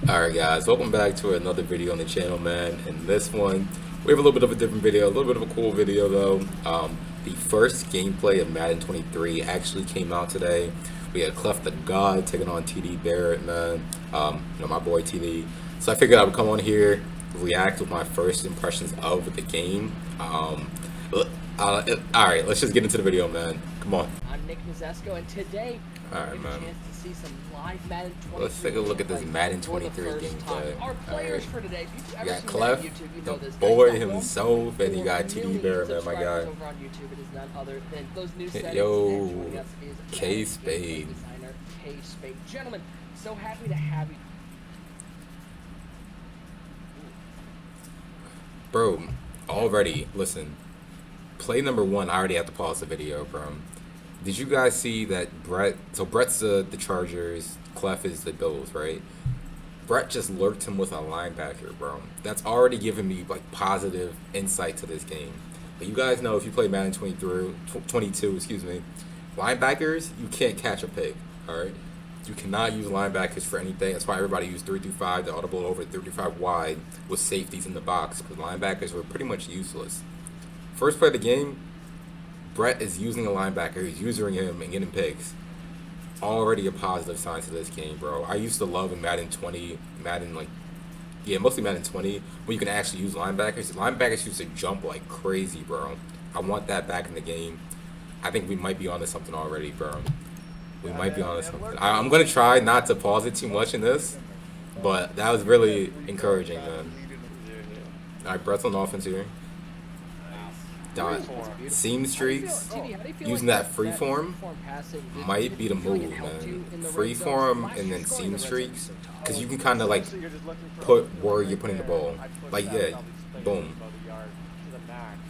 Alright guys, welcome back to another video on the channel, man. In this one, we have a little bit of a different video, a little bit of a cool video though. The first gameplay of Madden 23 actually came out today. We had Cleff the God taking on Tdbarrett, man. My boy TD. So I figured I would come on here, react with my first impressions of the game. Alright, let's just get into the video, man. Come on. I'm Nick Mazesco, and today we have a chance to see some live Madden 23. Let's take a look at this Madden 23 gameplay. Our players for today, if you've ever got seen Cleff, that on YouTube, you the know this. boy himself, and you got Tdbarrett, man, my guy. Over on YouTube, it is none other than those new settings. Yo, and joining us is K-Spade. designer K-Spade. Gentlemen, so happy to have you. Bro, already, listen. Play number one, I already have to pause the video, bro. Did you guys see that Brett, so Brett's the Chargers, Cleff is the Bills, right? Brett just lurked him with a linebacker, bro. That's already given me like positive insight to this game. But you guys know if you play Madden 22, excuse me, linebackers, you can't catch a pick, alright? You cannot use linebackers for anything. That's why everybody used 3-5, the audible over 35 wide with safeties in the box, because linebackers were pretty much useless. First play of the game, Brett is using a linebacker. He's using him and getting picks. Already a positive sign to this game, bro. I used to love in Madden 20, mostly Madden 20, when you can actually use linebackers. Linebackers used to jump like crazy, bro. I want that back in the game. I think we might be onto something already, bro. We might be onto something. I'm going to try not to pause it too much in this, but that was really encouraging, man. All right, Brett's on offense here. Seam streaks, using that freeform might be the move, man. Freeform and then seam streaks, because you can kind of like put where you're putting the ball. Like, yeah, boom.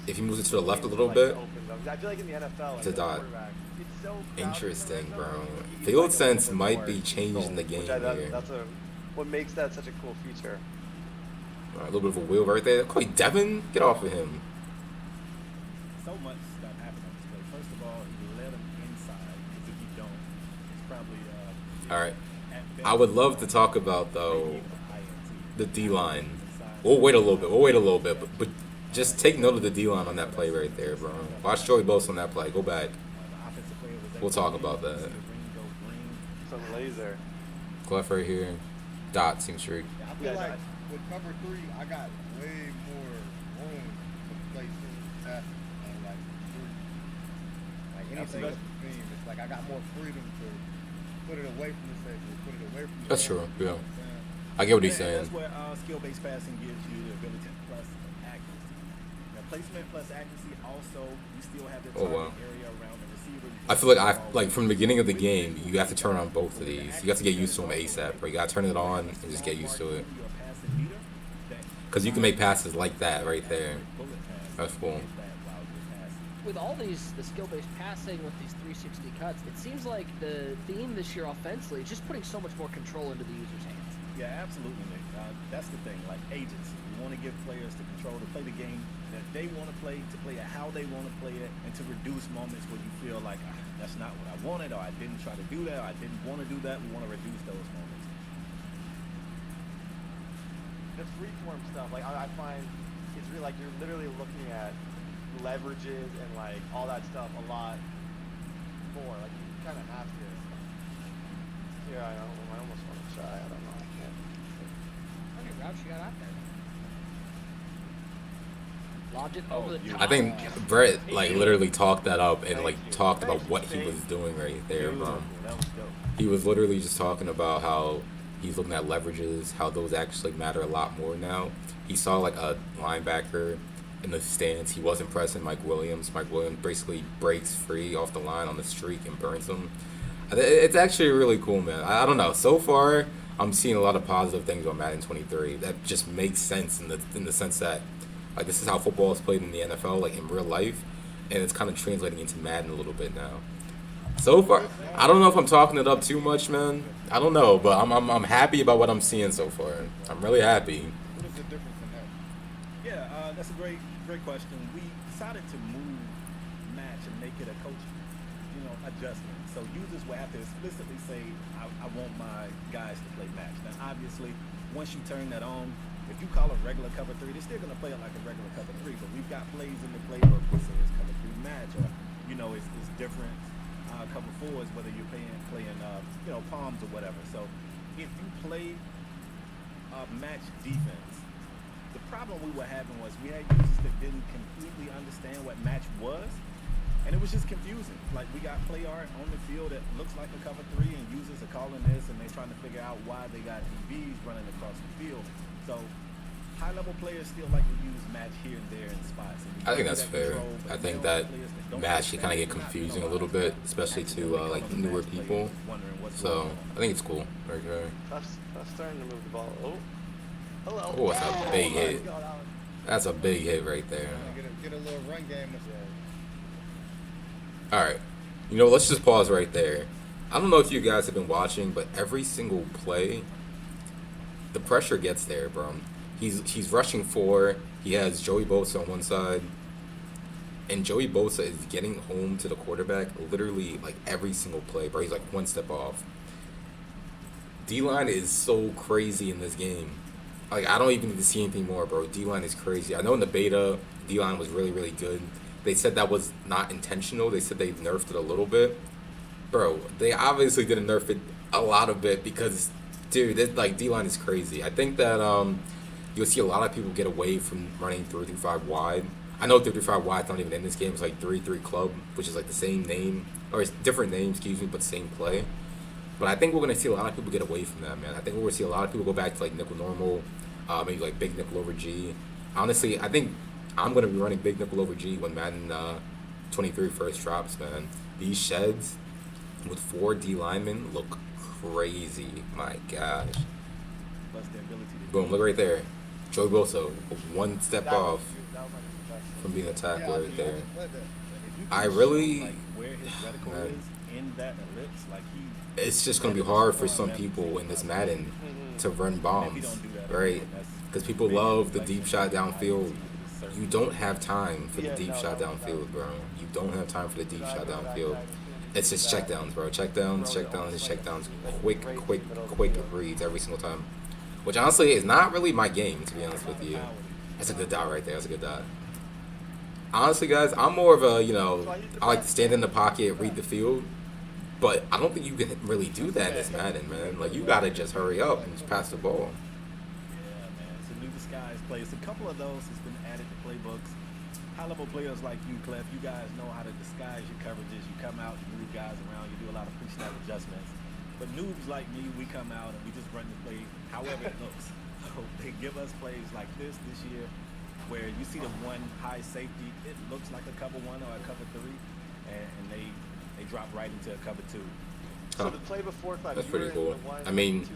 If he moves it to the left a little bit, it's a dot. Interesting, bro. Field sense might be changing the game here. That's what makes that such a cool feature. All right, a little bit of a wheel right there. Cody Devin, get off of him. So much stuff happened on this play. First of all, you let him inside, because if you don't, it's probably all right. I would love to talk about though the D line. We'll wait a little bit, but just take note of the D line on that play right there, bro. Watch Joey Bosa on that play. Go back. We'll talk about that. It's a laser. Cleff right here. Dot seam streak. I feel like with cover 3, I got way more room to place the pass. Anything else between, it's like I got more freedom to put it away from the safety, put it away from the That's true, yeah. I get what he's saying. That's where skill-based passing gives you the ability plus accuracy. Now, placement plus accuracy also, you still have the target area around the receiver. I feel like from the beginning of the game, you have to turn on both of these. You have to get used to them ASAP, bro. You gotta turn it on and just get used to it. Because you can make passes like that right there. That's cool. With all the skill-based passing with these 360 cuts, it seems like the theme this year offensively is just putting so much more control into the user's hands. Yeah, absolutely, Nick. That's the thing, like agency. You want to give players the control to play the game that they want to play it how they want to play it, and to reduce moments where you feel like, that's not what I wanted, or I didn't try to do that, or I didn't want to do that. We want to reduce those moments. The freeform stuff, like I find it's really like you're literally looking at leverages and like all that stuff a lot more. Like you kind of have to. Here, I almost want to try. I don't know. I can't. Okay, Rouch, you got out there. Lobbed it over the top. I think Brett like literally talked that up and like talked about what he was doing right there, bro. He was literally just talking about how he's looking at leverages, how those actually matter a lot more now. He saw like a linebacker in the stance. He wasn't pressing Mike Williams. Mike Williams basically breaks free off the line on the streak and burns him. It's actually really cool, man. I don't know. So far, I'm seeing a lot of positive things on Madden 23 that just makes sense in the sense that like this is how football is played in the NFL, like in real life, and it's kind of translating into Madden a little bit now. So far, I don't know if I'm talking it up too much, man. I don't know, but I'm happy about what I'm seeing so far. I'm really happy. What is the difference in that? Yeah, that's a great question. We decided to move match and make it a coach, adjustment. So users will have to explicitly say, I want my guys to play match. Now, obviously, once you turn that on, if you call a regular cover 3, they're still going to play it like a regular cover 3. But we've got plays in the playbook that says cover 3 match, or it's different cover 4s, whether you're playing palms or whatever. So if you play match defense, the problem we were having was we had users that didn't completely understand what match was. And it was just confusing. Like, we got play art on the field that looks like a cover 3, and users are calling this, and they're trying to figure out why they got EVs running across the field. So, high-level players still like to use match here and there in spots. And I think that's fair. I think that match can kind of get confusing a little bit, especially to like newer people. So I think it's cool. Right there. That's starting to move the ball. Oh, hello. Oh, that's a big hit. That's a big hit right there. Get a little run game. All right, let's just pause right there. I don't know if you guys have been watching, but every single play, the pressure gets there, bro. He's rushing 4. He has Joey Bosa on one side, and Joey Bosa is getting home to the quarterback literally like every single play, bro. He's like one step off. D-line is so crazy in this game. Like, I don't even need to see anything more, bro. D-line is crazy. I know in the beta, D-line was really, really good. They said that was not intentional. They said they nerfed it a little bit. Bro, they obviously didn't nerf it a lot of it because, dude, D-line is crazy. I think that you'll see a lot of people get away from running 3-5 wide. I know 3-5 wide's not even in this game. It's like 3-3 club, which is like the same name, or it's different name, excuse me, but same play. But I think we're going to see a lot of people get away from that, man. I think we're going to see a lot of people go back to like nickel normal, maybe like big nickel over G. Honestly, I think I'm going to be running big nickel over G when Madden 23 first drops, man. These sheds with 4 D linemen look crazy. My gosh. Boom, look right there. Joey Bosa, one step off from being a tackler right there. I really... Man, it's just going to be hard for some people in this Madden to run bombs, right? Because people love the deep shot downfield. You don't have time for the deep shot downfield, bro. You don't have time for the deep shot downfield. It's just checkdowns, bro. Checkdowns, quick reads every single time. Which honestly is not really my game, to be honest with you. That's a good dot right there. That's a good dot. Honestly, guys, I'm more of a, I like to stand in the pocket, read the field. But I don't think you can really do that in this Madden, man. Like, you gotta just hurry up and just pass the ball. Yeah, man. It's a new disguise plays. A couple of those has been added to playbooks. High-level players like you, Cleff, you guys know how to disguise your coverages. You come out, you move guys around, you do a lot of pre-snap adjustments. But noobs like me, we come out and we just run the play however it looks. So they give us plays like this year, where you see the one high safety, it looks like a cover 1 or a cover 3, and they drop right into a cover 2. So the play before Cleff, that's pretty cool. I mean,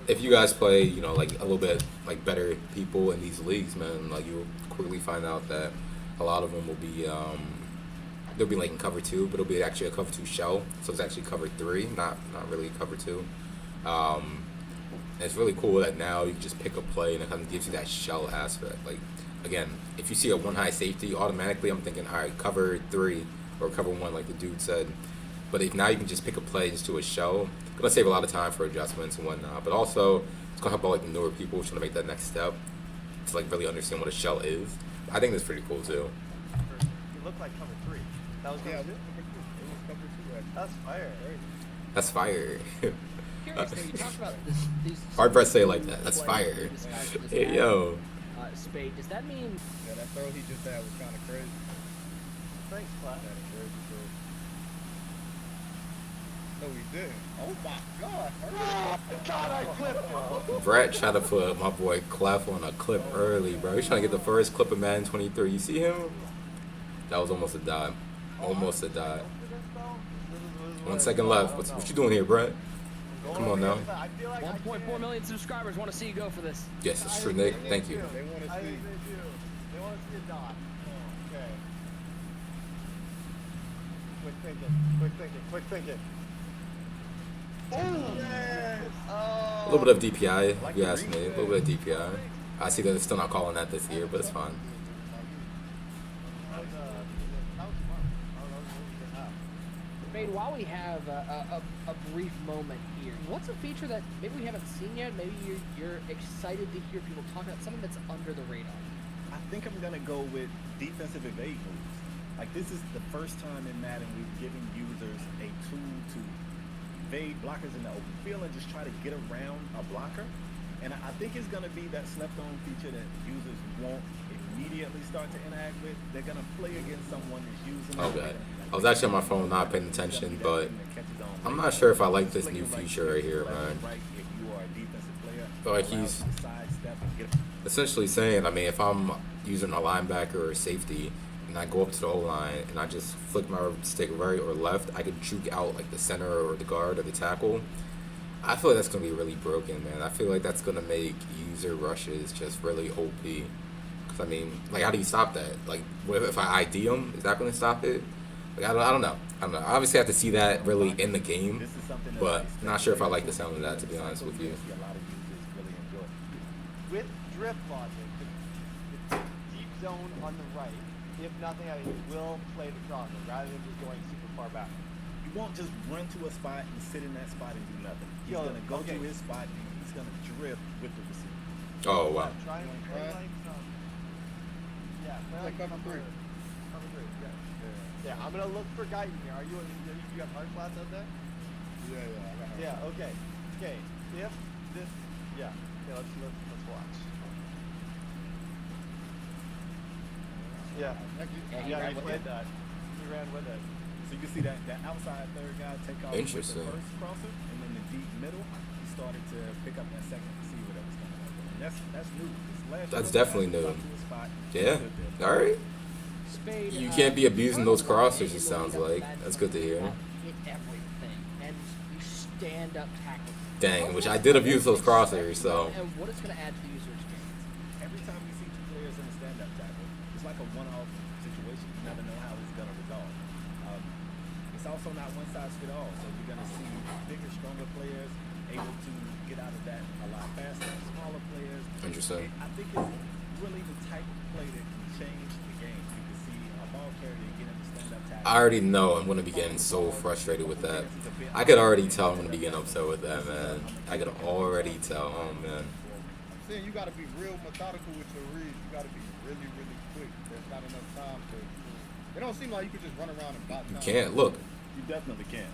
if you guys play, like a little bit like better people in these leagues, man, like you'll quickly find out that a lot of them will be they'll be like in cover 2, but it'll be actually a cover 2 shell. So it's actually cover 3, not really cover 2. And it's really cool that now you can just pick a play and it kind of gives you that shell aspect. Like, again, if you see a one high safety, automatically I'm thinking, all right, cover 3 or cover 1, like the dude said. But if now you can just pick a play, just do a shell, it's gonna save a lot of time for adjustments and whatnot. But also, it's gonna help out like the newer people trying to make that next step to like really understand what a shell is. I think that's pretty cool too. You look like cover 3. That was cover 2. That's fire. That's fire. Curious though, you talked about these. Hard press say it like that. That's fire. Hey yo. Spade. Does that mean? Yeah, that throw he just had was kind of crazy. Thanks, Cleff. No, he didn't. Oh my God! God, I clipped him. Brett tried to put my boy Cleff on a clip early, bro. He's trying to get the first clip of Madden 23. You see him? That was almost a dot. Almost a dot. 1 second left. What you doing here, Brett? Come on now. 1.4 million subscribers want to see you go for this. Yes, it's true, Nick. Thank you. They want to I see. think they do. They want to see a dot. Okay. Quick thinking. Oh, yes! Oh. A little bit of DPI, if you ask me. A little bit of DPI. I see that they're still not calling that this year, but it's fine. Spade, while we have a brief moment here, what's a feature that maybe we haven't seen yet? Maybe you're excited to hear people talk about something that's under the radar. I think I'm gonna go with defensive evade moves. Like, this is the first time in Madden we've given users a tool to evade blockers in the open field and just try to get around a blocker. And I think it's gonna be that slept-on feature that users won't immediately start to interact with. They're gonna play against someone that's using. Okay. I was actually on my phone, not paying attention, but I'm not sure if I like this new feature right here, man. Like, he's essentially saying, I mean, if I'm using a linebacker or a safety and I go up to the O-line and I just flick my stick right or left, I could juke out like the center or the guard or the tackle. I feel like that's going to be really broken, man. I feel like that's going to make user rushes just really OP. Because, I mean, like, how do you stop that? Like, what if I ID him? Is that going to stop it? Like, I don't know. I obviously have to see that really in the game, but not sure if I like the sound of that, to be honest with you. With drift logic, the deep zone on the right, if nothing else, he will play the crosser rather than just going super far back. You won't just run to a spot and sit in that spot and do nothing. He's going to go to his spot and he's going to drift with the receiver. Oh, wow. Try and play like some. Yeah, play like cover three. Cover three, yeah. Yeah, I'm going to look for guidance here. You have hard flats out there? Yeah, I got hard. Yeah, okay. Okay, if this, yeah. Okay, let's watch. Yeah, Yeah, he played that. He ran with it. So you can see that outside third guy take off with the first crosser, and then the deep middle, he started to pick up that second receiver that was coming over. And that's new. That's definitely new. Yeah. All right. Spade, You can't be abusing those crossers, it sounds like. That's good to hear. Hit everything, and you stand up tackle. Dang, which I did abuse those crossers, so. And what it's going to add to the user experience. Every time you see two players in a stand-up tackle, it's like a one-off situation. You never know how it's going to resolve. It's also not one-size-fits-all, so you're going to see bigger, stronger players able to get out of that a lot faster. Smaller players. Interesting. I think it's really the type of play that can change the game. You can see a ball carrier get in the stand-up tackle. I already know I'm going to be getting so frustrated with that. I could already tell I'm going to be getting upset with that, man. I could already tell. Oh, man. I'm saying you got to be real methodical with your reads. You got to be really, really quick. There's not enough time to. It don't seem like you can just run around and block time. You can't. Look. You definitely can.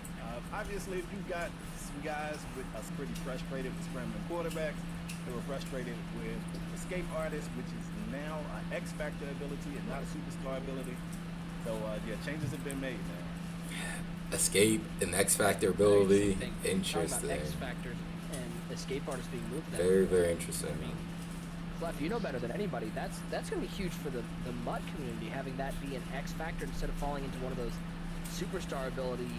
Obviously, if you've got some guys with us pretty frustrated with scrambling quarterbacks, they were frustrated with escape artists, which is now an X Factor ability and not a superstar ability. So, yeah, changes have been made, man. Escape and X Factor ability. Interesting. Interesting. X Factors and escape artists being moved now. Very, very interesting. I mean, Cleff, you know better than anybody. That's going to be huge for the MUD community, having that be an X Factor instead of falling into one of those superstar ability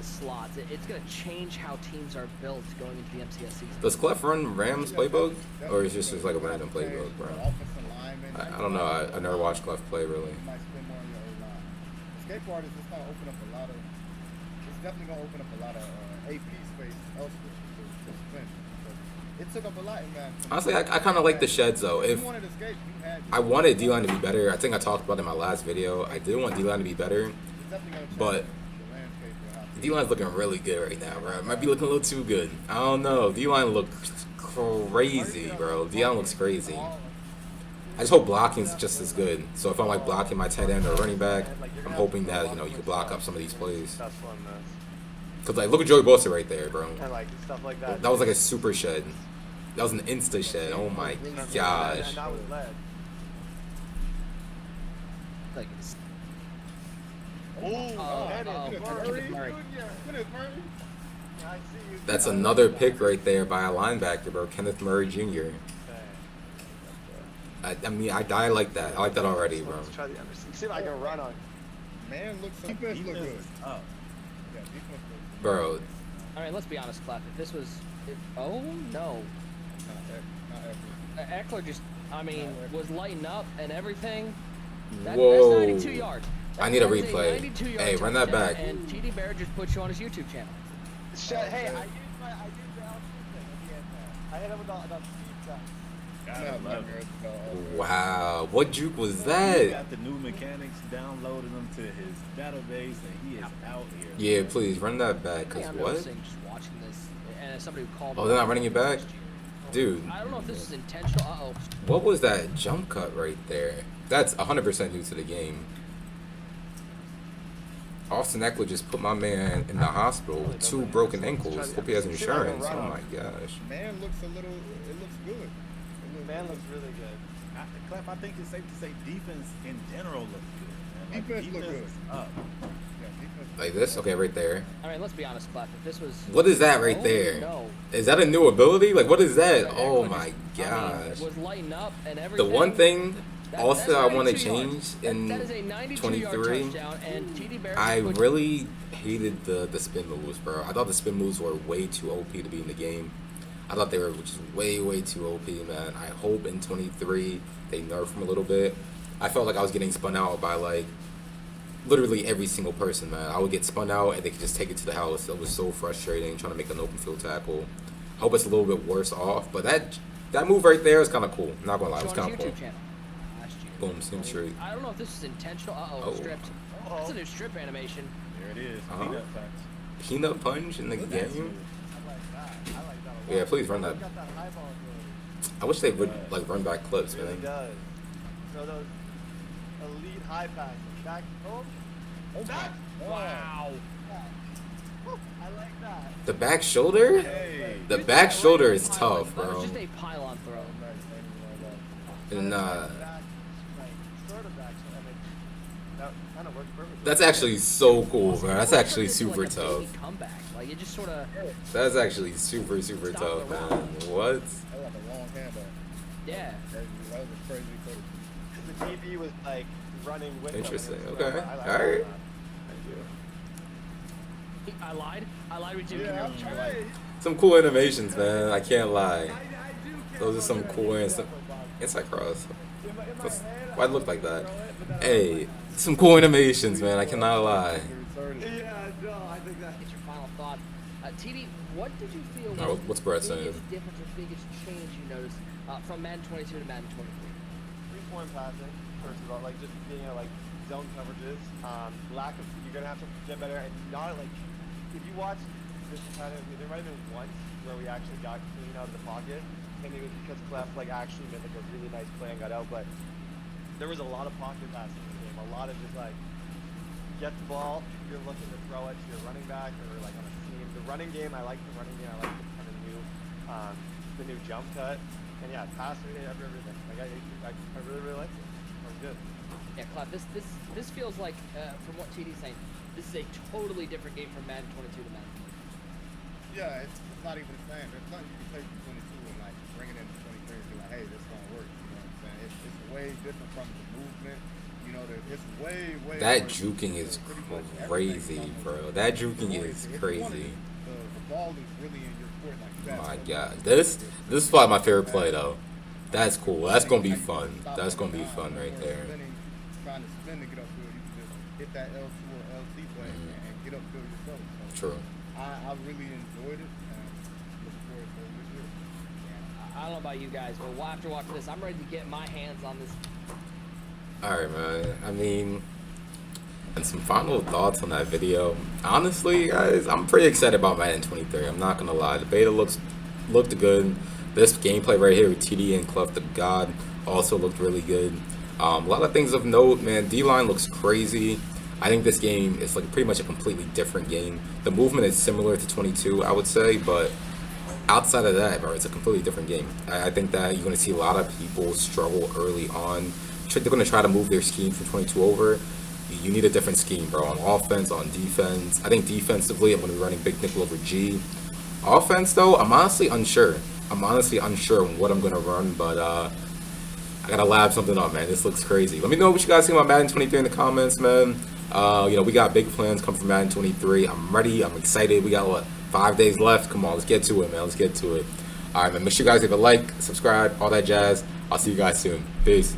slots. It's going to change how teams are built going into the MCS season. Does Cleff run Rams playbook? Or is it just like a random playbook, bro? I don't know. I never watched Cleff play, really. You might spend more on your O-line. Escape artists, it's going to open up a lot of. It's definitely going to open up a lot of AP space elsewhere to spend. It took up a lot in that. Honestly, I kind of like the sheds, though. If I wanted D-line to be better, I think I talked about it in my last video. I did want D-line to be better, but D-line's looking really good right now, bro. It might be looking a little too good. I don't know. D-line looks crazy, bro. D-line looks crazy. I just hope blocking's just as good. So if I'm like blocking my tight end or running back, I'm hoping that, you know, you can block up some of these plays. Cause like, look at Joey Bosa right there, bro. And like stuff like that. That was like a super shed. That was an insta shed. Oh my gosh. And that was led. Like, That's another pick right there by a linebacker, bro. Kenneth Murray Jr. I mean, I like that. I like that already, bro. Let's try the understand. See if I can run on. Man, defense look good. Oh. Yeah, defense look good. Bro. I mean, let's be honest, Cleff. If this was, oh no, Not Eckler just, I mean, was lighting up and everything. Whoa. That's 92 yards. I need a replay. Hey, run that back. And Tdbarrett just put you on his YouTube channel. Hey, I used the Alex Smith thing at the end there. I hit him with the speed time. Gotta love it. Wow, what juke was He that? got the new mechanics, downloaded them to his database, and he is out here. Yeah, please run that back. Hey, Cause I'm what? noticing just watching this, and as somebody who called. Oh, they're not running it back, dude. I don't know if this is intentional. What was that jump cut right there? That's 100% new to the game. Austin Eckler just put my man in the hospital with 2 broken ankles. Hope he has insurance. Oh my gosh. Man looks a little. It looks good. Man looks really good. Cleff, I think it's safe to say defense in general looks good, man. Defense look good. is up. Yeah, defense. Like this? Okay, right there. I mean, let's be honest, Cleff. If this was. What is that right Oh, there? No. Is that a new ability? Like, what is that? Oh Everyone my just, gosh. was lighting up and The everything. one thing That's also I want to 92 change yards. in That is a 92-yard 23. touchdown, and Tdbarrett I put- really hated the spin moves, bro. I thought the spin moves were way too OP to be in the game. I thought they were just way too OP, man. I hope in 23 they nerf them a little bit. I felt like I was getting spun out by like literally every single person, man. I would get spun out and they could just take it to the house. It was so frustrating trying to make an open field tackle. I hope it's a little bit worse off, but that move right there is kind of cool. Not gonna lie, it was Shown kind on of his cool. YouTube channel last year. Boom, Snoop Street. I don't know if this is intentional. Oh. Stripped. That's a new strip animation. There it is. Uh-huh. Peanut facts. Peanut punch in the game. I like that. I like that a lot. Yeah, please run that. He's got that high ball ability. I wish they would like run back clips, It really man. does. So those elite high passes. Back. Oh, back. Wow. Woo, I like that. The back shoulder? Hey. The back shoulder is tough, That was bro. just a pylon throw. And Back, like, sort of back. So, I mean, that kind of works perfectly. that's actually so cool, bro. That's It actually turned into, super like, a baby tough. comeback. Like it just sort of. That's actually super tough, man. What? I like a long handoff. Yeah. That was a crazy play. The DB was like running with him. Interesting. and it was Okay. I like Alright. that. I lied. I lied with you. Yeah, I'm trying. Some cool animations, man. I can't lie. Those are some cool inside cross. Why it look like that? Hey, some cool animations, man. I cannot lie. Yeah, no, I think that. Get your final thought. TD, what did you feel Oh, was what's Brett the saying? biggest difference or biggest change you noticed from Madden 22 to Madden 23? 3-point passing, first of all, like just being at like zone coverages, lack of, you're gonna have to get better, and not like, if you watch this kind of, there might have been once where we actually got clean out of the pocket, and it was because Cleff like actually made like a really nice play and got out, but there was a lot of pocket passing in the game, a lot of just like, get the ball, you're looking to throw it to your running back or like on a seam. The running game, I like the running game, I like the new jump cut, and yeah, pass everything. Like I really liked it. That was good. Yeah, Cleff, this feels like, from what TD's saying, this is a totally different game from Madden 22 to Madden 23. Yeah, it's not even the same. There's nothing you can take from 22 and like bring it into 23 and be like, hey, this gonna work. You know what I'm saying? It's way different from the movement. You know, it's way. That more- juking is pretty much crazy, everything bro. almost- That juking If is you wanted crazy. it, the ball is really in your court. Like, you My gotta- God, this is probably my favorite play though. That's cool. That's gonna be fun. That's gonna be fun right there. Trying to spin to get upfield, you can just hit that L2 or LT button and get upfield yourself. So True. I really enjoyed it and looking forward to this year. I don't know about you guys, but after watching this, I'm ready to get my hands on this. All right, man. I mean, and some final thoughts on that video. Honestly, guys, I'm pretty excited about Madden 23. I'm not gonna lie. The beta looked good. This gameplay right here with TD and Cleff the God also looked really good. A lot of things of note, man. D-line looks crazy. I think this game is like pretty much a completely different game. The movement is similar to 22, I would say, but outside of that, bro, it's a completely different game. I think that you're going to see a lot of people struggle early on. They're going to try to move their scheme from 22 over. You need a different scheme, bro, on offense, on defense. I think defensively, I'm going to be running big nickel over G. Offense, though, I'm honestly unsure. I'm honestly unsure on what I'm going to run, but I got to lab something up, man. This looks crazy. Let me know what you guys think about Madden 23 in the comments, man. You know, we got big plans coming from Madden 23. I'm ready. I'm excited. We got, what, 5 days left? Come on, let's get to it, man. Let's get to it. All right, man. Make sure you guys leave a like, subscribe, all that jazz. I'll see you guys soon. Peace.